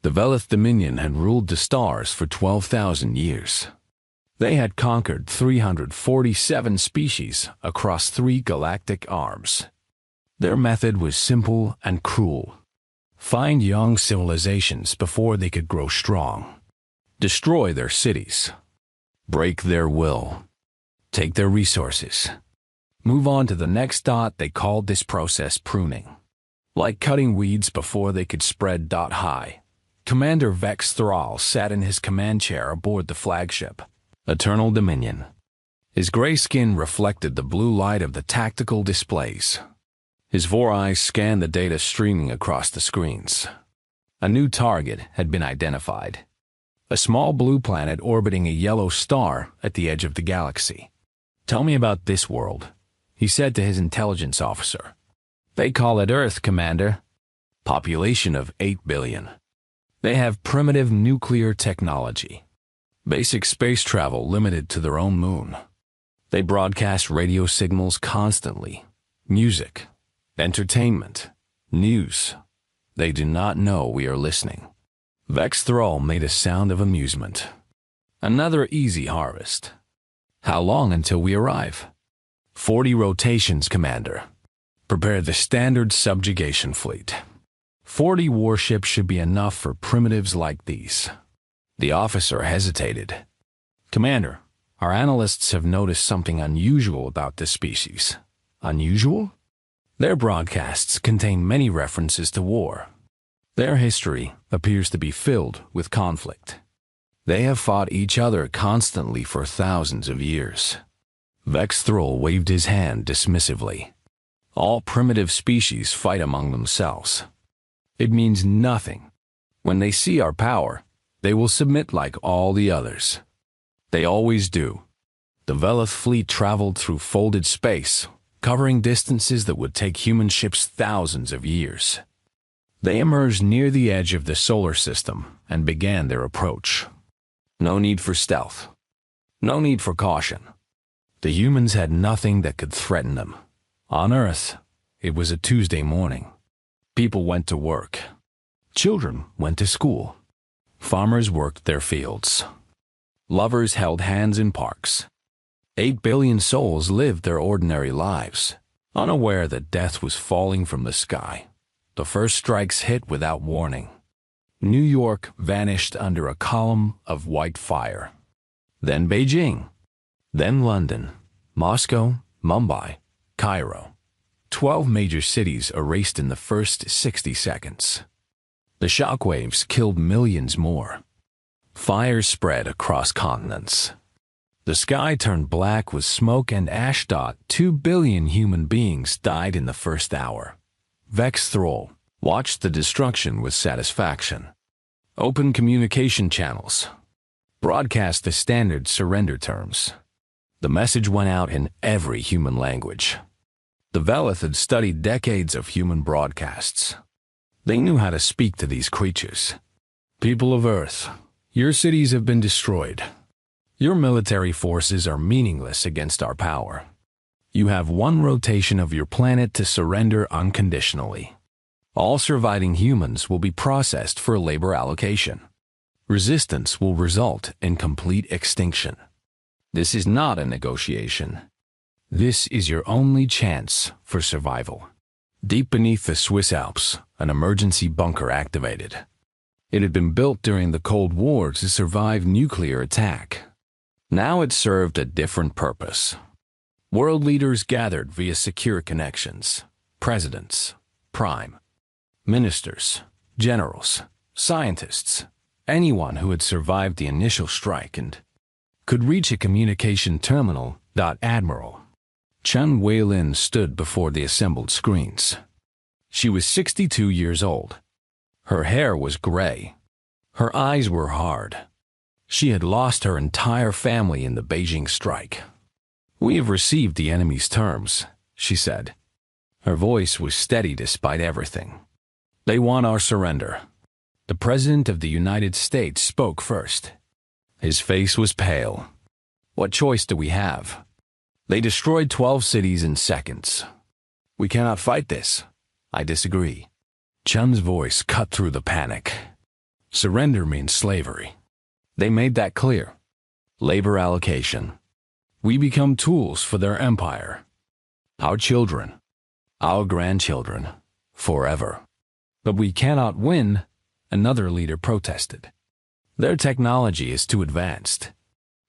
The Velith Dominion had ruled the stars for 12,000 years. They had conquered 347 species across 3 galactic arms. Their method was simple and cruel. Find young civilizations before they could grow strong. Destroy their cities. Break their will. Take their resources. Move on to the next dot. They called this process pruning. Like cutting weeds before they could spread. High. Commander Vex Thrall sat in his command chair aboard the flagship, Eternal Dominion. His gray skin reflected the blue light of the tactical displays. His 4 eyes scanned the data streaming across the screens. A new target had been identified. A small blue planet orbiting a yellow star at the edge of the galaxy. "Tell me about this world," he said to his intelligence officer. "They call it Earth, Commander. Population of 8 billion. They have primitive nuclear technology. Basic space travel limited to their own moon. They broadcast radio signals constantly. Music, entertainment, news. They do not know we are listening." Vex Thrall made a sound of amusement. "Another easy harvest. How long until we arrive?" 40 rotations, Commander. Prepare the standard subjugation fleet. 40 warships should be enough for primitives like these." The officer hesitated. "Commander, our analysts have noticed something unusual about this species." "Unusual?" "Their broadcasts contain many references to war. Their history appears to be filled with conflict. They have fought each other constantly for thousands of years." Vex Thrall waved his hand dismissively. "All primitive species fight among themselves. It means nothing. When they see our power, they will submit like all the others. They always do." The Velith fleet traveled through folded space, covering distances that would take human ships thousands of years. They emerged near the edge of the solar system and began their approach. No need for stealth. No need for caution. The humans had nothing that could threaten them. On Earth, it was a Tuesday morning. People went to work. Children went to school. Farmers worked their fields. Lovers held hands in parks. 8 billion souls lived their ordinary lives, unaware that death was falling from the sky. The first strikes hit without warning. New York vanished under a column of white fire. Then Beijing. Then London, Moscow, Mumbai, Cairo. 12 major cities erased in the first 60 seconds. The shockwaves killed millions more. Fires spread across continents. The sky turned black with smoke and ash. 2 billion human beings died in the first hour. Vex Thrall watched the destruction with satisfaction. Open communication channels. Broadcast the standard surrender terms. The message went out in every human language. The Velith had studied decades of human broadcasts. They knew how to speak to these creatures. "People of Earth, your cities have been destroyed. Your military forces are meaningless against our power. You have 1 rotation of your planet to surrender unconditionally. All surviving humans will be processed for labor allocation. Resistance will result in complete extinction. This is not a negotiation. This is your only chance for survival." Deep beneath the Swiss Alps, an emergency bunker activated. It had been built during the Cold War to survive nuclear attack. Now it served a different purpose. World leaders gathered via secure connections. Presidents, prime, ministers, generals, scientists, anyone who had survived the initial strike and could reach a communication terminal. Admiral Chen Weilin stood before the assembled screens. She was 62 years old. Her hair was gray. Her eyes were hard. She had lost her entire family in the Beijing strike. "We have received the enemy's terms," she said. Her voice was steady despite everything. "They want our surrender." The President of the United States spoke first. His face was pale. "What choice do we have? They destroyed 12 cities in seconds. We cannot fight this. I disagree." Chen's voice cut through the panic. Surrender means slavery. They made that clear. Labor allocation. We become tools for their empire. Our children, our grandchildren, forever. But we cannot win, another leader protested. Their technology is too advanced.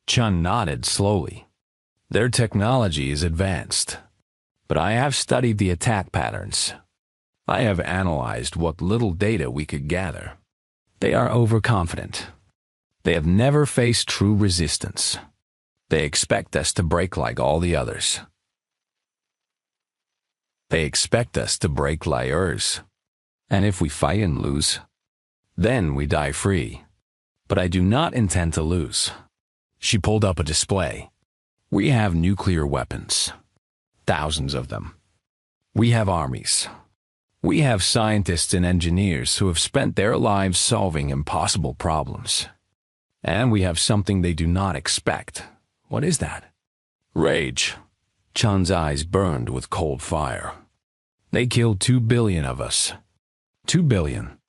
Chun nodded slowly. Their technology is advanced. But I have studied the attack patterns. I have analyzed what little data we could gather. They are overconfident. They have never faced true resistance. They expect us to break like all the others. They expect us to break like ours. And if we fight and lose, then we die free. But I do not intend to lose. She pulled up a display. We have nuclear weapons. Thousands of them. We have armies. We have scientists and engineers who have spent their lives solving impossible problems. And we have something they do not expect. What is that? Rage. Chun's eyes burned with cold fire. They killed 2 billion of us. 2 billion.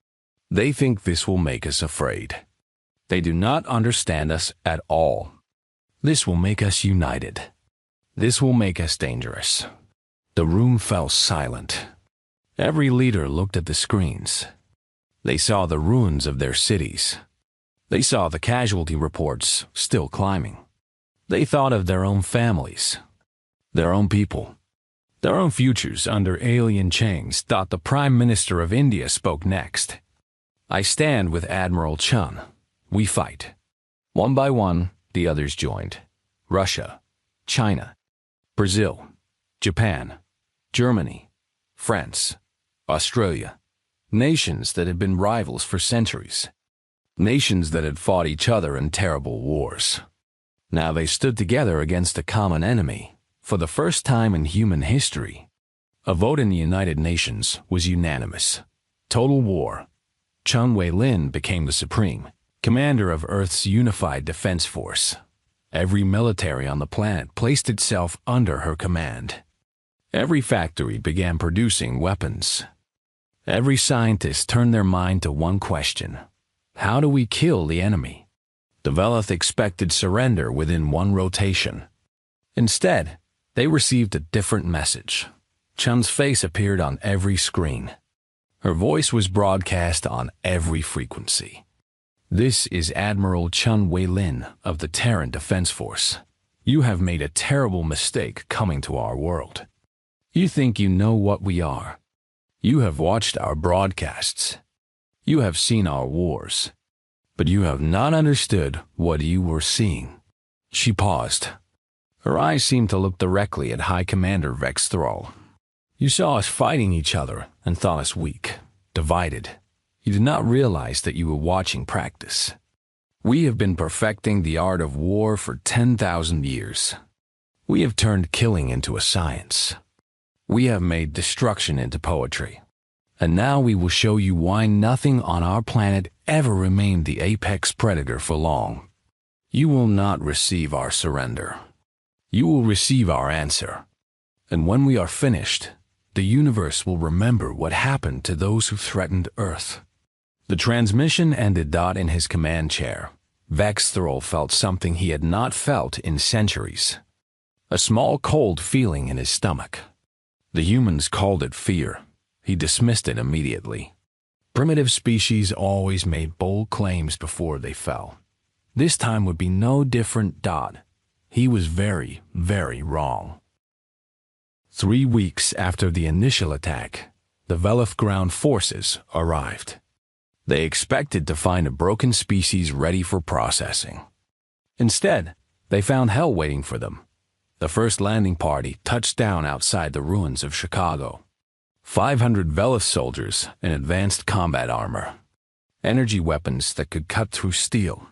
They think this will make us afraid. They do not understand us at all. This will make us united. This will make us dangerous. The room fell silent. Every leader looked at the screens. They saw the ruins of their cities. They saw the casualty reports still climbing. They thought of their own families, their own people, their own futures under alien chains. The Prime Minister of India spoke next. I stand with Admiral Chun. We fight. One by one, the others joined. Russia, China, Brazil, Japan, Germany, France, Australia. Nations that had been rivals for centuries. Nations that had fought each other in terrible wars. Now they stood together against a common enemy, for the first time in human history. A vote in the United Nations was unanimous. Total war. Chun Wei-lin became the supreme commander of Earth's unified defense force. Every military on the planet placed itself under her command. Every factory began producing weapons. Every scientist turned their mind to one question. How do we kill the enemy? The Velith expected surrender within one rotation. Instead, they received a different message. Chun's face appeared on every screen. Her voice was broadcast on every frequency. This is Admiral Chun Wei-lin of the Terran Defense Force. You have made a terrible mistake coming to our world. You think you know what we are. You have watched our broadcasts. You have seen our wars, but you have not understood what you were seeing. She paused. Her eyes seemed to look directly at High Commander Vex Thrall. You saw us fighting each other and thought us weak, divided. You did not realize that you were watching practice. We have been perfecting the art of war for 10,000 years. We have turned killing into a science. We have made destruction into poetry. And now we will show you why nothing on our planet ever remained the apex predator for long. You will not receive our surrender. You will receive our answer. And when we are finished, the universe will remember what happened to those who threatened Earth. The transmission ended. In his command chair, Vex Thrall felt something he had not felt in centuries. A small cold feeling in his stomach. The humans called it fear. He dismissed it immediately. Primitive species always made bold claims before they fell. This time would be no different. He was very, very wrong. 3 weeks after the initial attack, the Velith ground forces arrived. They expected to find a broken species ready for processing. Instead, they found hell waiting for them. The first landing party touched down outside the ruins of Chicago. 500 Velith soldiers in advanced combat armor. Energy weapons that could cut through steel.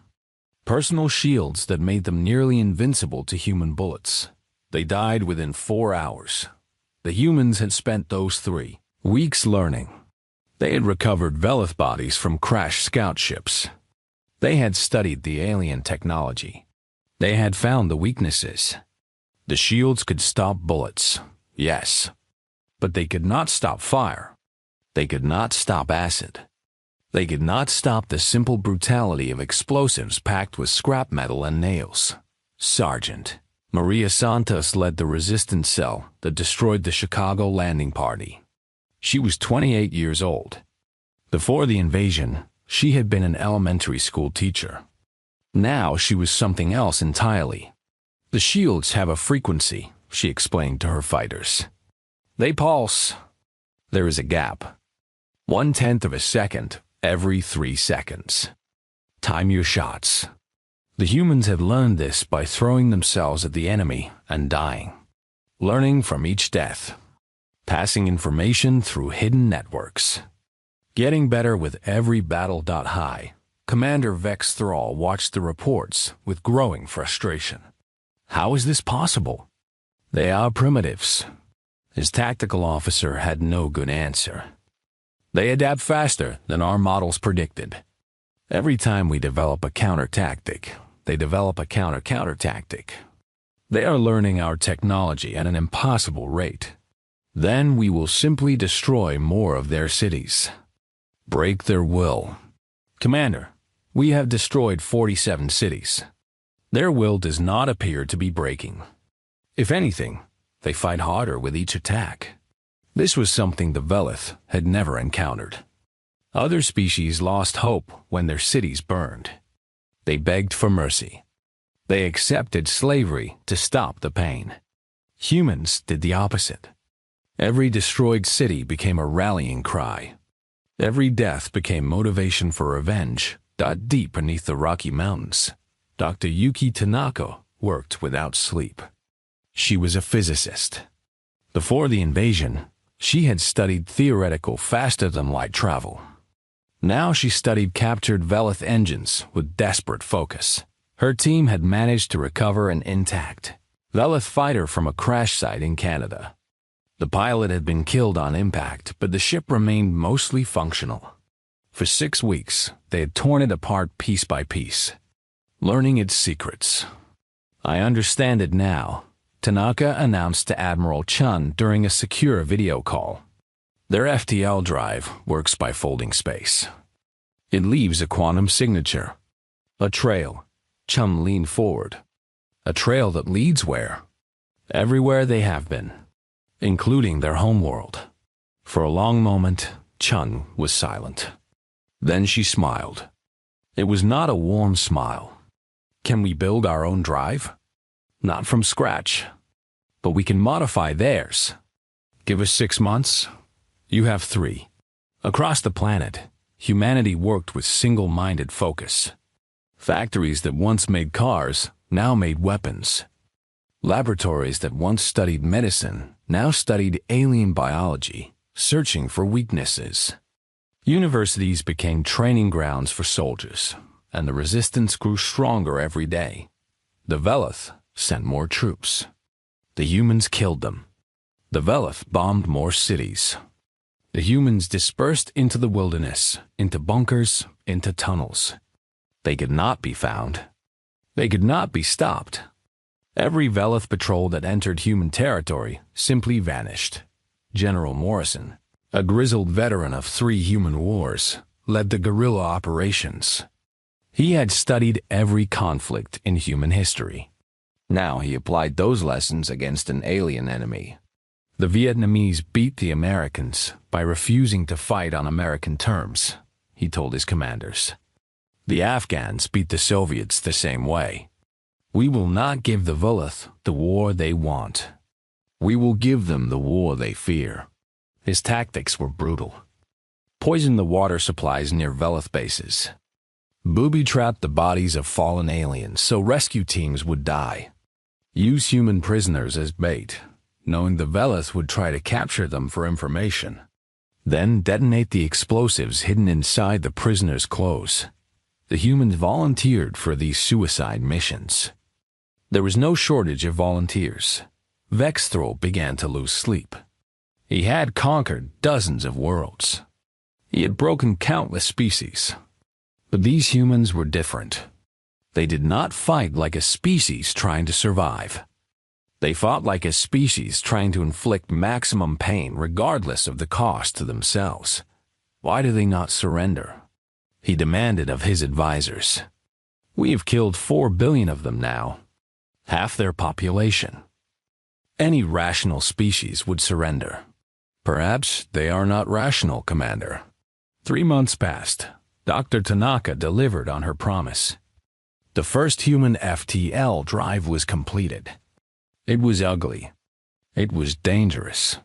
Personal shields that made them nearly invincible to human bullets. They died within 4 hours. The humans had spent those 3 weeks learning. They had recovered Velith bodies from crashed scout ships. They had studied the alien technology. They had found the weaknesses. The shields could stop bullets, yes. But they could not stop fire. They could not stop acid. They could not stop the simple brutality of explosives packed with scrap metal and nails. Sergeant Maria Santos led the resistance cell that destroyed the Chicago landing party. She was 28 years old. Before the invasion, she had been an elementary school teacher. Now she was something else entirely. The shields have a frequency, she explained to her fighters. They pulse. There is a gap. 1/10 of a second every 3 seconds. Time your shots. The humans have learned this by throwing themselves at the enemy and dying. Learning from each death. Passing information through hidden networks. Getting better with every battle. High Commander Vex Thrall watched the reports with growing frustration. How is this possible? They are primitives. His tactical officer had no good answer. They adapt faster than our models predicted. Every time we develop a counter-tactic, they develop a counter-tactic. They are learning our technology at an impossible rate. Then we will simply destroy more of their cities. Break their will. Commander, we have destroyed 47 cities. Their will does not appear to be breaking. If anything, they fight harder with each attack. This was something the Velith had never encountered. Other species lost hope when their cities burned. They begged for mercy. They accepted slavery to stop the pain. Humans did the opposite. Every destroyed city became a rallying cry. Every death became motivation for revenge. Deep beneath the Rocky Mountains, Dr. Yuki Tanaka worked without sleep. She was a physicist. Before the invasion, she had studied theoretical faster-than-light travel. Now she studied captured Velith engines with desperate focus. Her team had managed to recover an intact Velith fighter from a crash site in Canada. The pilot had been killed on impact, but the ship remained mostly functional. For 6 weeks, they had torn it apart piece by piece, learning its secrets. I understand it now, Tanaka announced to Admiral Chun during a secure video call. Their FTL drive works by folding space. It leaves a quantum signature. A trail. Chun leaned forward. A trail that leads where? Everywhere they have been, including their homeworld. For a long moment, Chun was silent. Then she smiled. It was not a warm smile. Can we build our own drive? Not from scratch, but we can modify theirs. Give us 6 months. You have 3. Across the planet, humanity worked with single-minded focus. Factories that once made cars now made weapons. Laboratories that once studied medicine now studied alien biology, searching for weaknesses. Universities became training grounds for soldiers, and the resistance grew stronger every day. The Velith sent more troops. The humans killed them. The Velith bombed more cities. The humans dispersed into the wilderness, into bunkers, into tunnels. They could not be found. They could not be stopped. Every Velith patrol that entered human territory simply vanished. General Morrison, a grizzled veteran of 3 human wars, led the guerrilla operations. He had studied every conflict in human history. Now he applied those lessons against an alien enemy. The Vietnamese beat the Americans by refusing to fight on American terms, he told his commanders. The Afghans beat the Soviets the same way. We will not give the Velith the war they want. We will give them the war they fear. His tactics were brutal. Poison the water supplies near Velith bases. Booby-trap the bodies of fallen aliens so rescue teams would die. Use human prisoners as bait, knowing the Velith would try to capture them for information. Then detonate the explosives hidden inside the prisoners' clothes. The humans volunteered for these suicide missions. There was no shortage of volunteers. Vexthrol began to lose sleep. He had conquered dozens of worlds. He had broken countless species. But these humans were different. They did not fight like a species trying to survive. They fought like a species trying to inflict maximum pain regardless of the cost to themselves. Why do they not surrender? he demanded of his advisors. "We've killed 4 billion of them now, half their population. Any rational species would surrender." "Perhaps they are not rational, Commander." 3 months passed. Dr. Tanaka delivered on her promise. The first human FTL drive was completed. It was ugly. It was dangerous.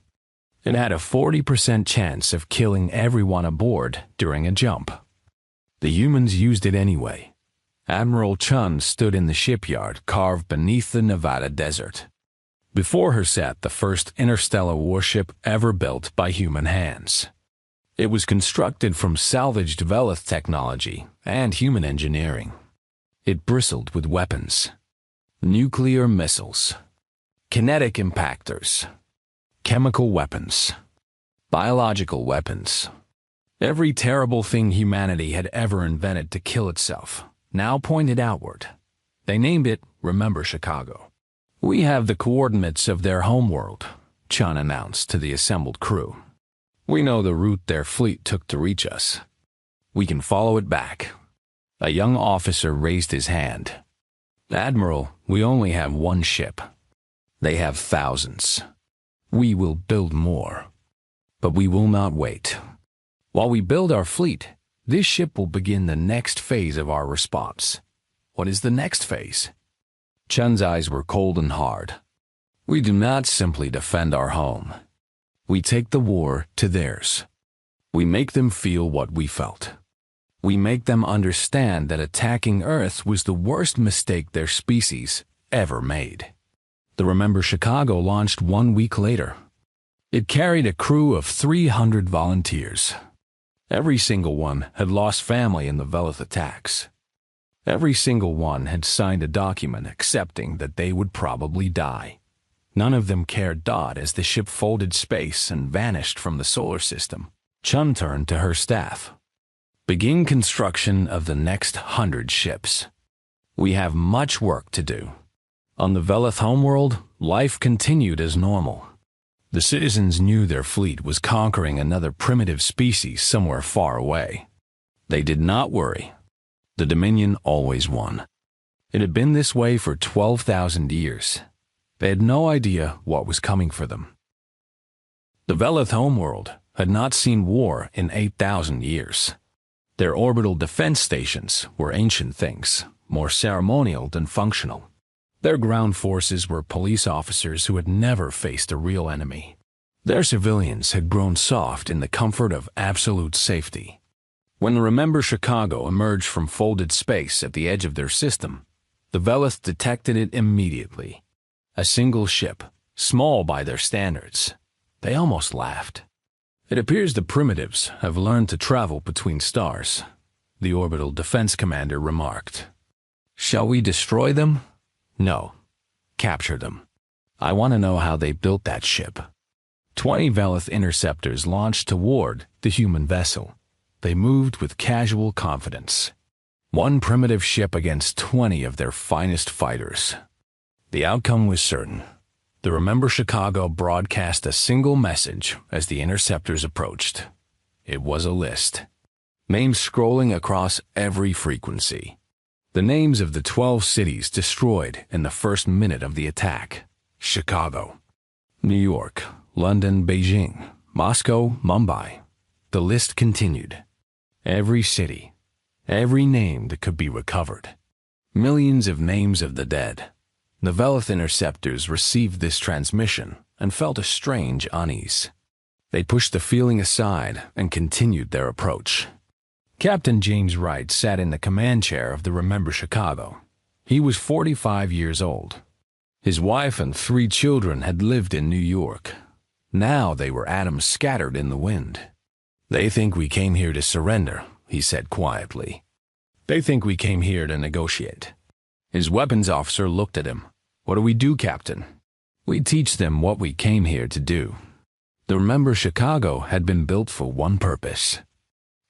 It had a 40% chance of killing everyone aboard during a jump. The humans used it anyway. Admiral Chun stood in the shipyard carved beneath the Nevada desert. Before her sat the first interstellar warship ever built by human hands. It was constructed from salvaged Velith technology and human engineering. It bristled with weapons. Nuclear missiles, kinetic impactors, chemical weapons, biological weapons. Every terrible thing humanity had ever invented to kill itself now pointed outward. They named it Remember Chicago. "We have the coordinates of their homeworld," Chun announced to the assembled crew. "We know the route their fleet took to reach us. We can follow it back." A young officer raised his hand. "Admiral, we only have one ship. They have thousands. We will build more. But we will not wait. While we build our fleet, this ship will begin the next phase of our response." "What is the next phase?" Chun's eyes were cold and hard. "We do not simply defend our home. We take the war to theirs. We make them feel what we felt. We make them understand that attacking Earth was the worst mistake their species ever made." The Remember Chicago launched 1 week later. It carried a crew of 300 volunteers. Every single one had lost family in the Velith attacks. Every single one had signed a document accepting that they would probably die. None of them cared dot as the ship folded space and vanished from the solar system. Chun turned to her staff. "Begin construction of the next 100 ships. We have much work to do." On the Velith homeworld, life continued as normal. The citizens knew their fleet was conquering another primitive species somewhere far away. They did not worry. The Dominion always won. It had been this way for 12,000 years. They had no idea what was coming for them. The Velith homeworld had not seen war in 8,000 years. Their orbital defense stations were ancient things, more ceremonial than functional. Their ground forces were police officers who had never faced a real enemy. Their civilians had grown soft in the comfort of absolute safety. When the Remember Chicago emerged from folded space at the edge of their system, the Velith detected it immediately. A single ship, small by their standards. They almost laughed. "It appears the primitives have learned to travel between stars," the orbital defense commander remarked. "Shall we destroy them?" "No. Capture them. I want to know how they built that ship." 20 Velith interceptors launched toward the human vessel. They moved with casual confidence. 1 primitive ship against 20 of their finest fighters. The outcome was certain. The Remember Chicago broadcast a single message as the interceptors approached. It was a list. Names scrolling across every frequency. The names of the 12 cities destroyed in the first minute of the attack. Chicago, New York, London, Beijing, Moscow, Mumbai. The list continued. Every city, every name that could be recovered. Millions of names of the dead. The Velith interceptors received this transmission and felt a strange unease. They pushed the feeling aside and continued their approach. Captain James Wright sat in the command chair of the Remember Chicago. He was 45 years old. His wife and 3 children had lived in New York. Now they were atoms scattered in the wind. "They think we came here to surrender," he said quietly. "They think we came here to negotiate." His weapons officer looked at him. "What do we do, Captain?" "We teach them what we came here to do." The Remember Chicago had been built for one purpose.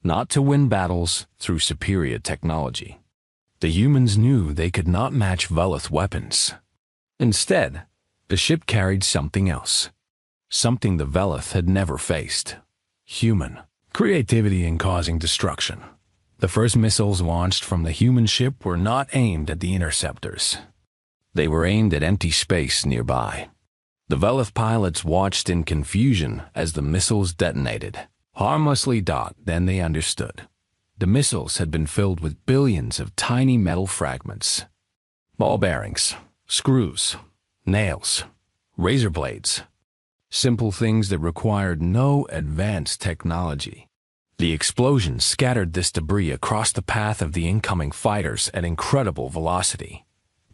Not to win battles through superior technology. The humans knew they could not match Velith weapons. Instead, the ship carried something else. Something the Velith had never faced. Human. Creativity in causing destruction. The first missiles launched from the human ship were not aimed at the interceptors. They were aimed at empty space nearby. The Velith pilots watched in confusion as the missiles detonated. Harmlessly. Then they understood. The missiles had been filled with billions of tiny metal fragments. Ball bearings, screws, nails, razor blades. Simple things that required no advanced technology. The explosion scattered this debris across the path of the incoming fighters at incredible velocity.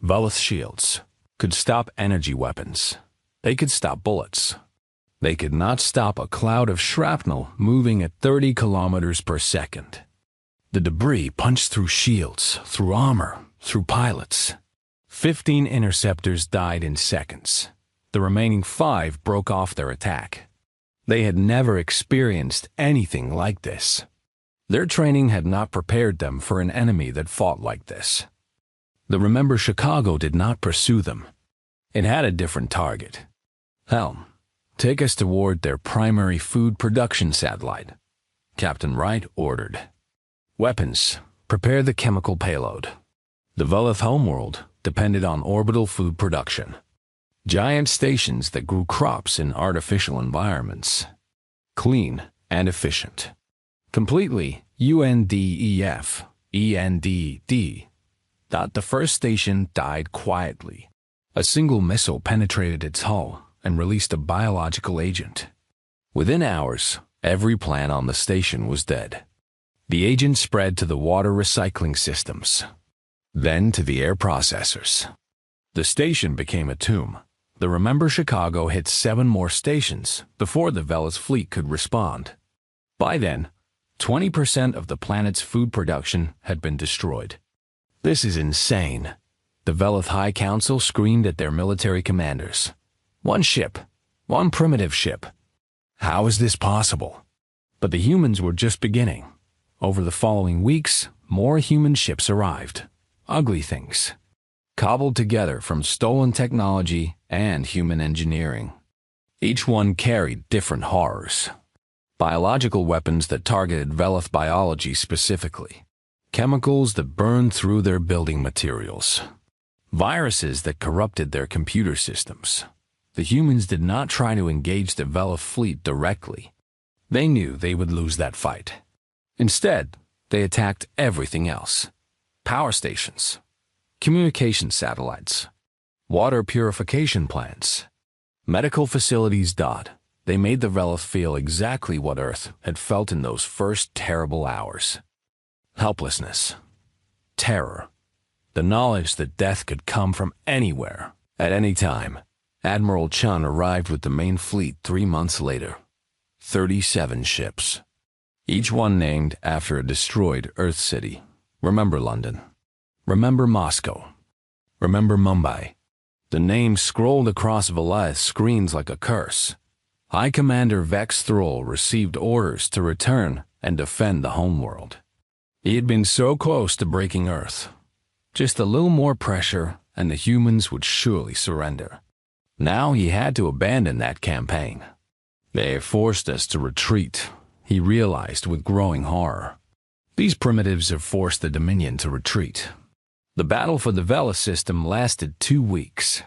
Velith shields could stop energy weapons. They could stop bullets. They could not stop a cloud of shrapnel moving at 30 kilometers per second. The debris punched through shields, through armor, through pilots. 15 interceptors died in seconds. The remaining 5 broke off their attack. They had never experienced anything like this. Their training had not prepared them for an enemy that fought like this. The Remember Chicago did not pursue them. It had a different target. Helm, take us toward their primary food production satellite, Captain Wright ordered. Weapons, prepare the chemical payload. The Velith homeworld depended on orbital food production. Giant stations that grew crops in artificial environments. Clean and efficient. Completely UNDEF, ENDD. The first station died quietly. A single missile penetrated its hull and released a biological agent. Within hours, every plant on the station was dead. The agent spread to the water recycling systems, then to the air processors. The station became a tomb. The Remember Chicago hit 7 more stations before the Velith fleet could respond. By then, 20% of the planet's food production had been destroyed. This is insane. The Velith High Council screamed at their military commanders. One ship, one primitive ship. How is this possible? But the humans were just beginning. Over the following weeks, more human ships arrived. Ugly things. Cobbled together from stolen technology and human engineering. Each one carried different horrors. Biological weapons that targeted Velith biology specifically. Chemicals that burned through their building materials. Viruses that corrupted their computer systems. The humans did not try to engage the Velith fleet directly. They knew they would lose that fight. Instead, they attacked everything else. Power stations, communication satellites, water purification plants, medical facilities. They made the Velith feel exactly what Earth had felt in those first terrible hours. Helplessness, terror, the knowledge that death could come from anywhere, at any time. Admiral Chun arrived with the main fleet 3 months later. 37 ships. Each one named after a destroyed Earth city. Remember London. Remember Moscow. Remember Mumbai. The names scrolled across Velith's screens like a curse. High Commander Vex Thrall received orders to return and defend the homeworld. He had been so close to breaking Earth. Just a little more pressure and the humans would surely surrender. Now he had to abandon that campaign. They have forced us to retreat, he realized with growing horror. These primitives have forced the Dominion to retreat. The battle for the Velith system lasted 2 weeks.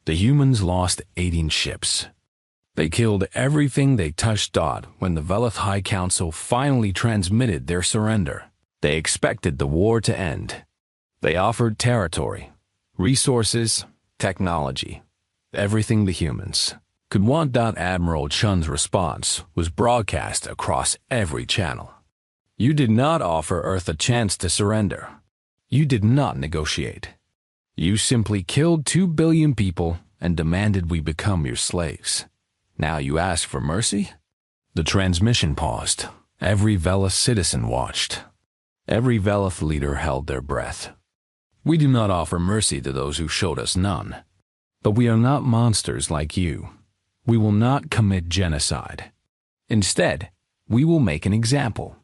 The humans lost 18 ships. They killed everything they touched. When the Velith High Council finally transmitted their surrender, they expected the war to end. They offered territory, resources, technology, everything the humans could want. Admiral Chun's response was broadcast across every channel. You did not offer Earth a chance to surrender. You did not negotiate. You simply killed 2 billion people and demanded we become your slaves. Now you ask for mercy? The transmission paused. Every Velith citizen watched. Every Velith leader held their breath. We do not offer mercy to those who showed us none. But we are not monsters like you. We will not commit genocide. Instead, we will make an example.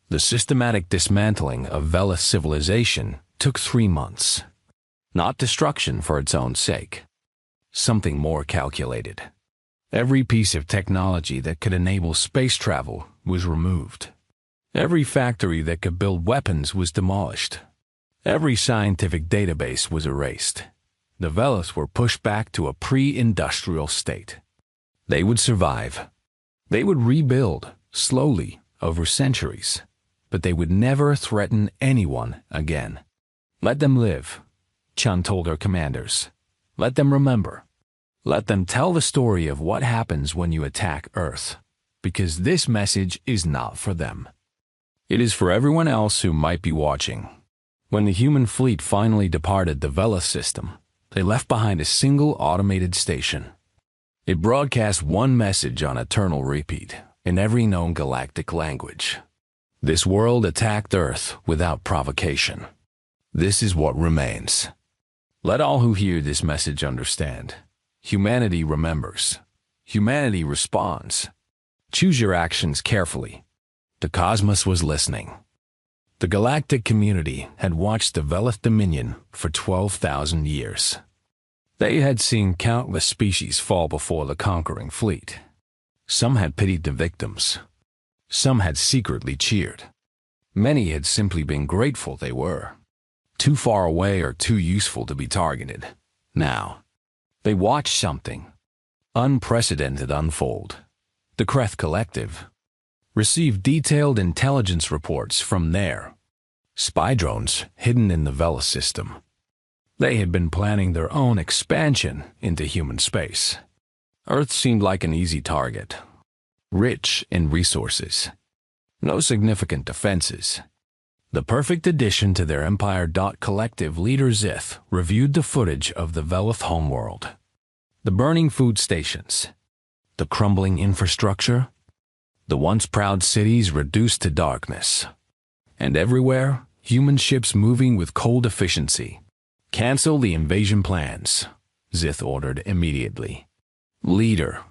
The systematic dismantling of Velith civilization took 3 months. Not destruction for its own sake. Something more calculated. Every piece of technology that could enable space travel was removed. Every factory that could build weapons was demolished. Every scientific database was erased. The Velith were pushed back to a pre-industrial state. They would survive. They would rebuild, slowly, over centuries. But they would never threaten anyone again. Let them live, Chun told her commanders. Let them remember. Let them tell the story of what happens when you attack Earth. Because this message is not for them. It is for everyone else who might be watching. When the human fleet finally departed the Velith system, they left behind a single automated station. It broadcast one message on eternal repeat in every known galactic language. This world attacked Earth without provocation. This is what remains. Let all who hear this message understand. Humanity remembers. Humanity responds. Choose your actions carefully. The cosmos was listening. The galactic community had watched the Velith Dominion for 12,000 years. They had seen countless species fall before the conquering fleet. Some had pitied the victims. Some had secretly cheered. Many had simply been grateful they were. Too far away or too useful to be targeted. Now, they watched something unprecedented unfold. The Kreth Collective received detailed intelligence reports from their spy drones hidden in the Velith system. They had been planning their own expansion into human space. Earth seemed like an easy target, rich in resources. No significant defenses. The perfect addition to their Empire. Collective leader Zith reviewed the footage of the Velith homeworld. The burning food stations, the crumbling infrastructure, the once proud cities reduced to darkness. And everywhere, human ships moving with cold efficiency. Cancel the invasion plans, Zith ordered immediately. Leader,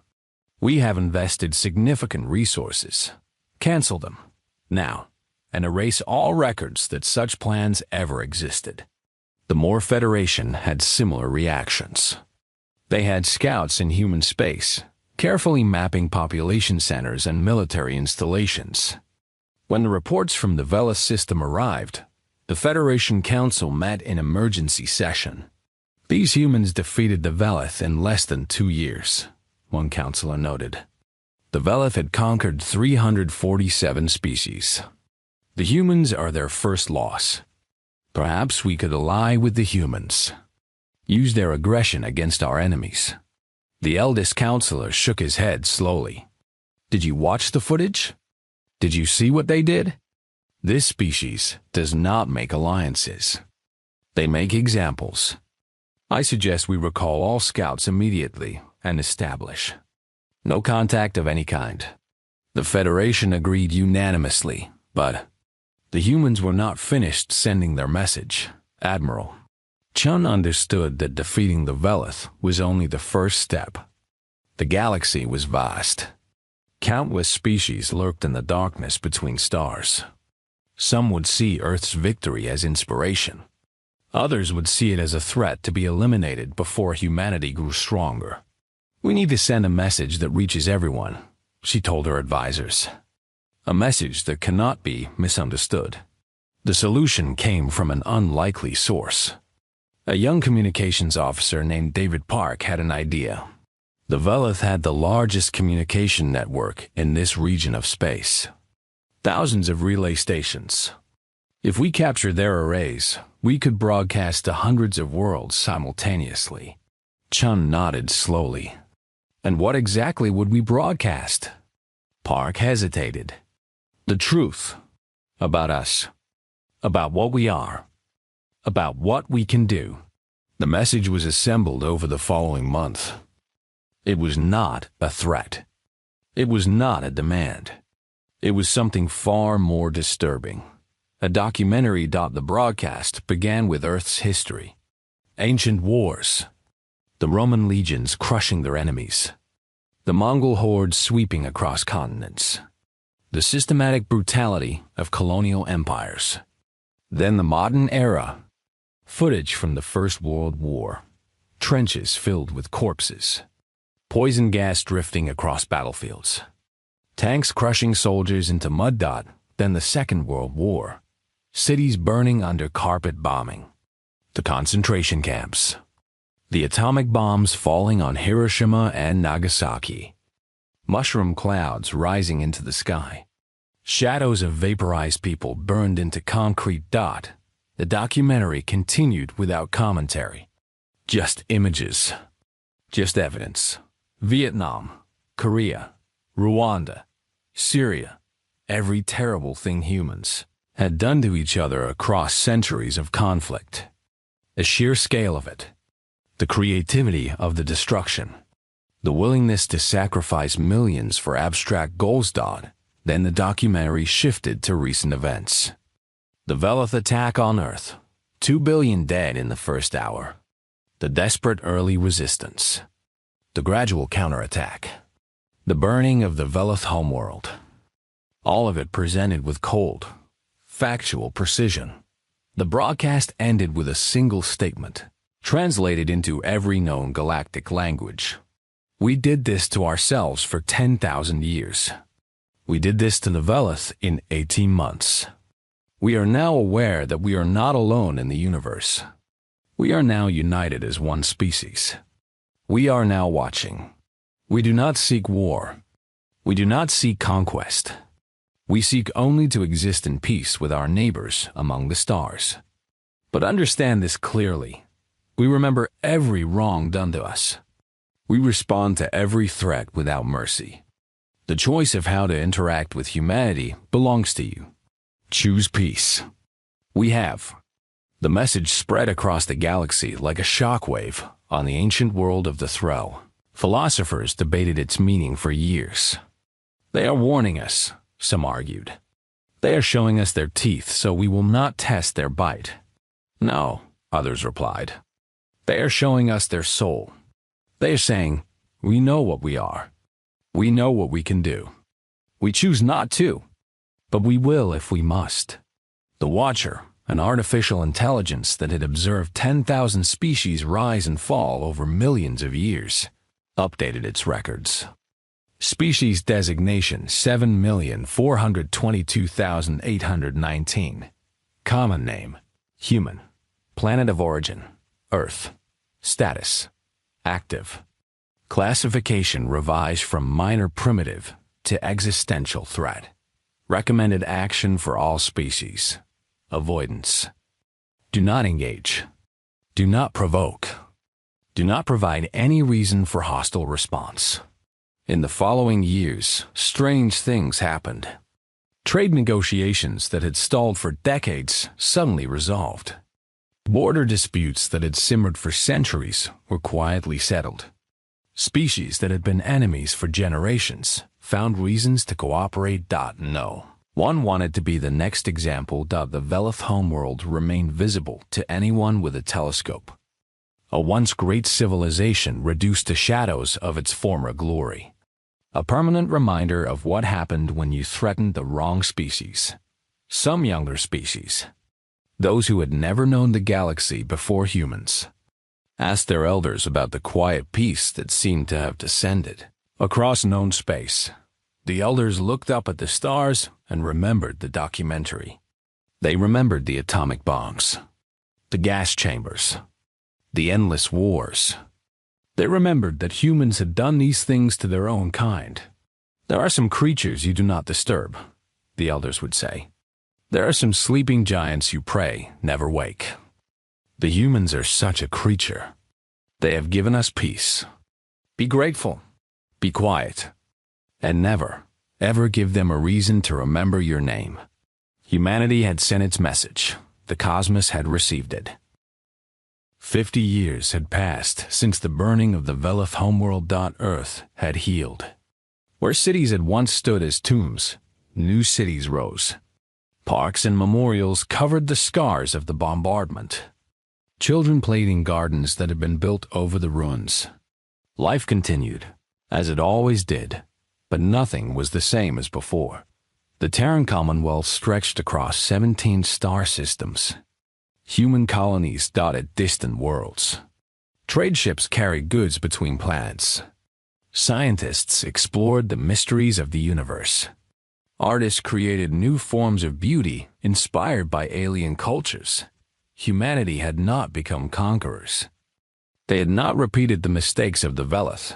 we have invested significant resources. Cancel them, now, and erase all records that such plans ever existed. The Moor Federation had similar reactions. They had scouts in human space, carefully mapping population centers and military installations. When the reports from the Velith system arrived, the Federation Council met in emergency session. These humans defeated the Velith in less than 2 years, one counselor noted. The Velith had conquered 347 species. The humans are their first loss. Perhaps we could ally with the humans. Use their aggression against our enemies. The eldest counselor shook his head slowly. Did you watch the footage? Did you see what they did? This species does not make alliances. They make examples. I suggest we recall all scouts immediately and establish no contact of any kind. The Federation agreed unanimously, but the humans were not finished sending their message. Admiral, Chun understood that defeating the Velith was only the first step. The galaxy was vast. Countless species lurked in the darkness between stars. Some would see Earth's victory as inspiration. Others would see it as a threat to be eliminated before humanity grew stronger. We need to send a message that reaches everyone, she told her advisors. A message that cannot be misunderstood. The solution came from an unlikely source. A young communications officer named David Park had an idea. The Velith had the largest communication network in this region of space. Thousands of relay stations. If we capture their arrays, we could broadcast to hundreds of worlds simultaneously. Chun nodded slowly. And what exactly would we broadcast? Park hesitated. The truth. About us. About what we are. About what we can do. The message was assembled over the following month. It was not a threat. It was not a demand. It was something far more disturbing. A documentary. The broadcast began with Earth's history. Ancient wars. The Roman legions crushing their enemies. The Mongol hordes sweeping across continents. The systematic brutality of colonial empires. Then the modern era. Footage from the First World War. Trenches filled with corpses. Poison gas drifting across battlefields. Tanks crushing soldiers into mud. then the Second World War, cities burning under carpet bombing, the concentration camps, the atomic bombs falling on Hiroshima and Nagasaki, mushroom clouds rising into the sky, shadows of vaporized people burned into concrete. The documentary continued without commentary. Just images. Just evidence. Vietnam, Korea, Rwanda, Syria, every terrible thing humans had done to each other across centuries of conflict. The sheer scale of it. The creativity of the destruction. The willingness to sacrifice millions for abstract goals. Then the documentary shifted to recent events. The Velith attack on Earth. 2 billion dead in the first hour. The desperate early resistance. The gradual counterattack. The burning of the Velith homeworld. All of it presented with cold, factual precision. The broadcast ended with a single statement, translated into every known galactic language. We did this to ourselves for 10,000 years. We did this to the Velith in 18 months. We are now aware that we are not alone in the universe. We are now united as one species. We are now watching. We do not seek war. We do not seek conquest. We seek only to exist in peace with our neighbors among the stars. But understand this clearly. We remember every wrong done to us. We respond to every threat without mercy. The choice of how to interact with humanity belongs to you. Choose peace. We have. The message spread across the galaxy like a shockwave on the ancient world of the Thro. Philosophers debated its meaning for years. They are warning us, some argued. They are showing us their teeth so we will not test their bite. No, others replied. They are showing us their soul. They are saying, we know what we are. We know what we can do. We choose not to, but we will if we must. The Watcher, an artificial intelligence that had observed 10,000 species rise and fall over millions of years, updated its records. Species designation 7,422,819. Common name, human. Planet of origin, Earth. Status, active. Classification revised from minor primitive to existential threat. Recommended action for all species. Avoidance. Do not engage. Do not provoke. Do not provide any reason for hostile response. In the following years, strange things happened. Trade negotiations that had stalled for decades suddenly resolved. Border disputes that had simmered for centuries were quietly settled. Species that had been enemies for generations found reasons to cooperate. No. One wanted to be the next example. The Velith homeworld remained visible to anyone with a telescope. A once great civilization reduced to shadows of its former glory. A permanent reminder of what happened when you threatened the wrong species. Some younger species, those who had never known the galaxy before humans, asked their elders about the quiet peace that seemed to have descended across known space. The elders looked up at the stars and remembered the documentary. They remembered the atomic bombs, the gas chambers, the endless wars. They remembered that humans had done these things to their own kind. There are some creatures you do not disturb, the elders would say. There are some sleeping giants you pray never wake. The humans are such a creature. They have given us peace. Be grateful. Be quiet. And never, ever give them a reason to remember your name. Humanity had sent its message. The cosmos had received it. 50 years had passed since the burning of the Velith homeworld. Earth had healed. Where cities had once stood as tombs, new cities rose. Parks and memorials covered the scars of the bombardment. Children played in gardens that had been built over the ruins. Life continued, as it always did, but nothing was the same as before. The Terran Commonwealth stretched across 17 star systems. Human colonies dotted distant worlds. Trade ships carried goods between planets. Scientists explored the mysteries of the universe. Artists created new forms of beauty inspired by alien cultures. Humanity had not become conquerors. They had not repeated the mistakes of the Velith.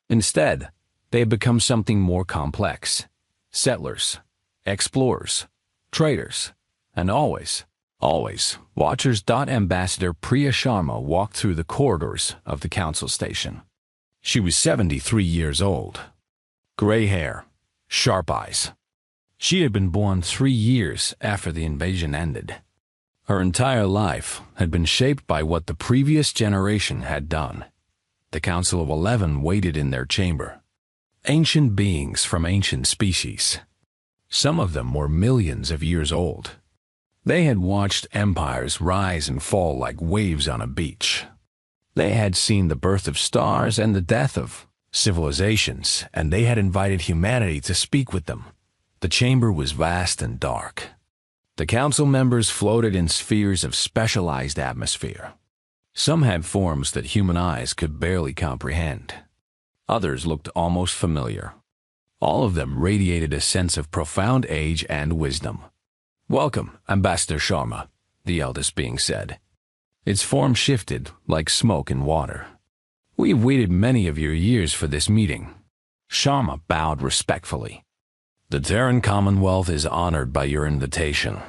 Instead, they had become something more complex. Settlers, explorers, traders, and always, watchers. Ambassador Priya Sharma walked through the corridors of the council station. She was 73 years old. Gray hair, sharp eyes. She had been born 3 years after the invasion ended. Her entire life had been shaped by what the previous generation had done. The Council of 11 waited in their chamber. Ancient beings from ancient species. Some of them were millions of years old. They had watched empires rise and fall like waves on a beach. They had seen the birth of stars and the death of civilizations, and they had invited humanity to speak with them. The chamber was vast and dark. The council members floated in spheres of specialized atmosphere. Some had forms that human eyes could barely comprehend. Others looked almost familiar. All of them radiated a sense of profound age and wisdom. "Welcome, Ambassador Sharma," the eldest being said. Its form shifted like smoke in water. "We have waited many of your years for this meeting." Sharma bowed respectfully. "The Terran Commonwealth is honored by your invitation.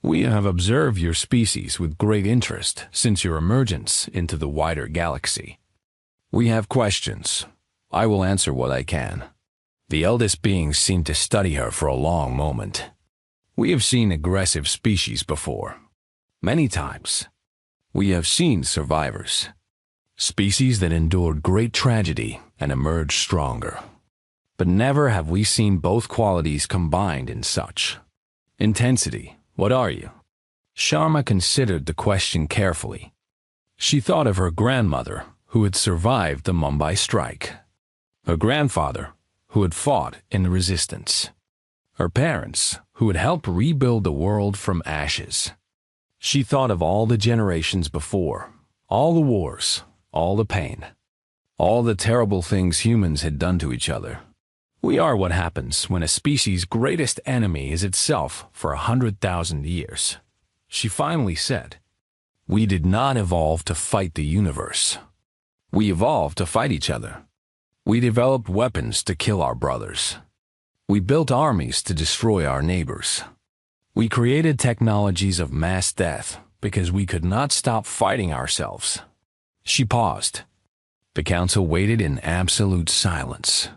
We have observed your species with great interest since your emergence into the wider galaxy. We have questions. I will answer what I can." The eldest being seemed to study her for a long moment. "We have seen aggressive species before. Many times. We have seen survivors. Species that endured great tragedy and emerged stronger. But never have we seen both qualities combined in such intensity. What are you?" Sharma considered the question carefully. She thought of her grandmother, who had survived the Mumbai strike. Her grandfather, who had fought in the resistance. Her parents, who had helped rebuild the world from ashes. She thought of all the generations before, all the wars, all the pain, all the terrible things humans had done to each other. We are what happens when a species' greatest enemy is itself for 100,000 years. She finally said, "We did not evolve to fight the universe. We evolved to fight each other. We developed weapons to kill our brothers. We built armies to destroy our neighbors. We created technologies of mass death because we could not stop fighting ourselves." She paused. The council waited in absolute silence.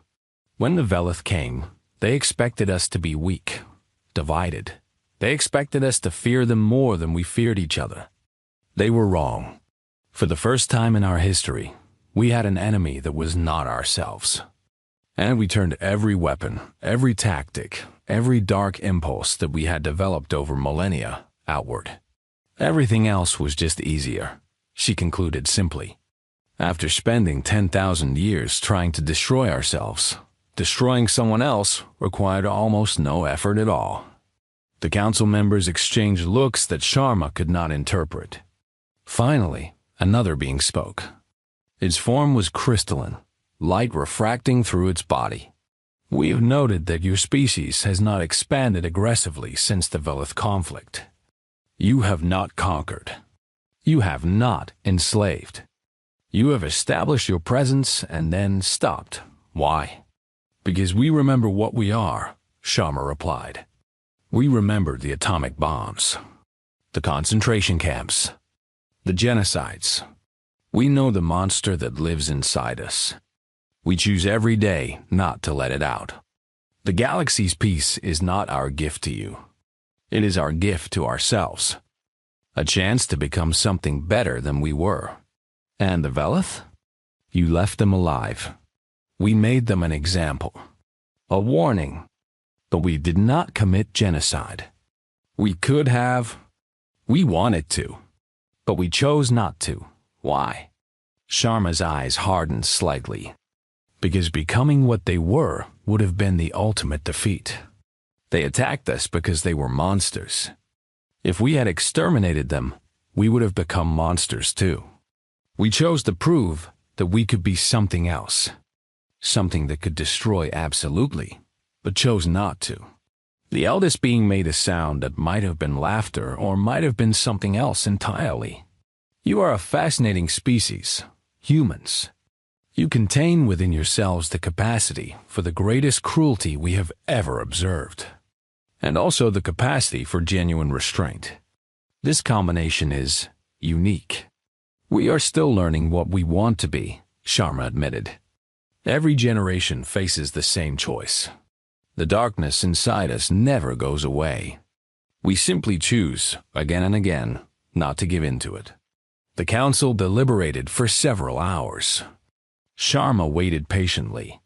When the Velith came, they expected us to be weak, divided. They expected us to fear them more than we feared each other. They were wrong. For the first time in our history, we had an enemy that was not ourselves. And we turned every weapon, every tactic, every dark impulse that we had developed over millennia outward. Everything else was just easier, she concluded simply. After spending 10,000 years trying to destroy ourselves, destroying someone else required almost no effort at all. The council members exchanged looks that Sharma could not interpret. Finally, another being spoke. Its form was crystalline, light refracting through its body. "We have noted that your species has not expanded aggressively since the Velith conflict. You have not conquered. You have not enslaved. You have established your presence and then stopped. Why?" "Because we remember what we are," Sharma replied. "We remember the atomic bombs, the concentration camps, the genocides. We know the monster that lives inside us. We choose every day not to let it out. The galaxy's peace is not our gift to you. It is our gift to ourselves. A chance to become something better than we were. And the Velith? You left them alive. We made them an example, a warning, but we did not commit genocide. We could have. We wanted to, but we chose not to. Why?" Sharma's eyes hardened slightly. "Because becoming what they were would have been the ultimate defeat. They attacked us because they were monsters. If we had exterminated them, we would have become monsters too. We chose to prove that we could be something else. Something that could destroy absolutely, but chose not to. The eldest being made a sound that might have been laughter or might have been something else entirely. You are a fascinating species, humans. You contain within yourselves the capacity for the greatest cruelty we have ever observed, and also the capacity for genuine restraint. This combination is unique. We are still learning what we want to be, Sharma admitted. Every generation faces the same choice. The darkness inside us never goes away. We simply choose, again and again, not to give in to it. The council deliberated for several hours. Sharma waited patiently.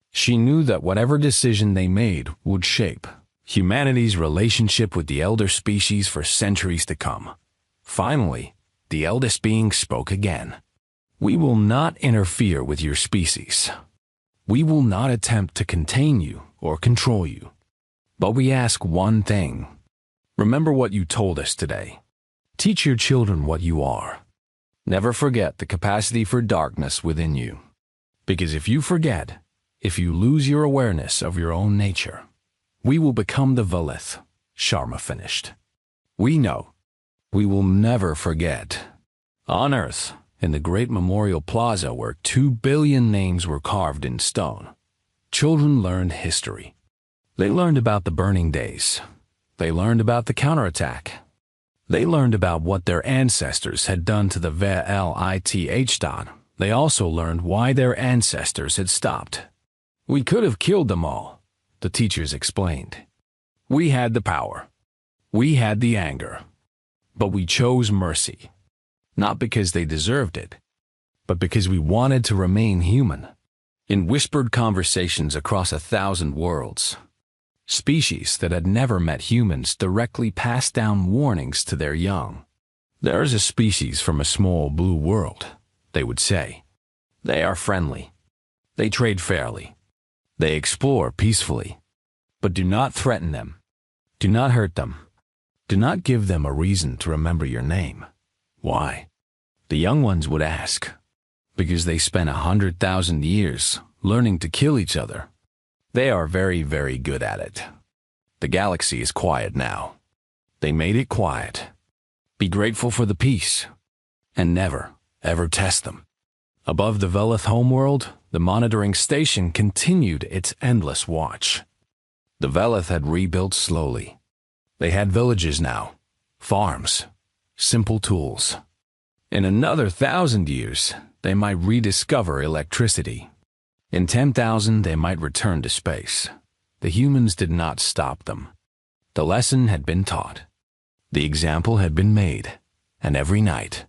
She knew that whatever decision they made would shape humanity's relationship with the elder species for centuries to come. Finally, the eldest being spoke again. We will not interfere with your species. We will not attempt to contain you or control you. But we ask one thing. Remember what you told us today. Teach your children what you are. Never forget the capacity for darkness within you. Because if you forget, if you lose your awareness of your own nature, we will become the Velith, Sharma finished. We know. We will never forget. On Earth, in the great memorial plaza where 2 billion names were carved in stone, children learned history. They learned about the burning days. They learned about the counterattack. They learned about what their ancestors had done to the Velith. They also learned why their ancestors had stopped. We could have killed them all, the teachers explained. We had the power. We had the anger. But we chose mercy. Not because they deserved it, but because we wanted to remain human. In whispered conversations across 1,000 worlds, species that had never met humans directly passed down warnings to their young. There is a species from a small blue world, they would say. They are friendly. They trade fairly. They explore peacefully. But do not threaten them. Do not hurt them. Do not give them a reason to remember your name. Why? The young ones would ask. Because they spent 100,000 years learning to kill each other. They are very, very good at it. The galaxy is quiet now. They made it quiet. Be grateful for the peace. And never, ever test them. Above the Velith homeworld, the monitoring station continued its endless watch. The Velith had rebuilt slowly. They had villages now, farms, simple tools. In another 1,000 years, they might rediscover electricity. In 10,000, they might return to space. The humans did not stop them. The lesson had been taught. The example had been made. And every night,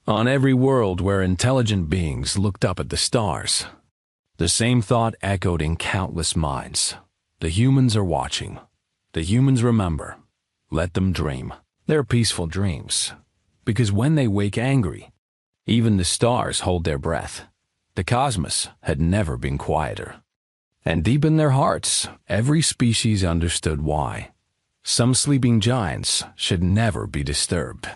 on every world where intelligent beings looked up at the stars, the same thought echoed in countless minds. The humans are watching. The humans remember. Let them dream. Their peaceful dreams. Because when they wake angry, even the stars hold their breath. The cosmos had never been quieter. And deep in their hearts, every species understood why. Some sleeping giants should never be disturbed.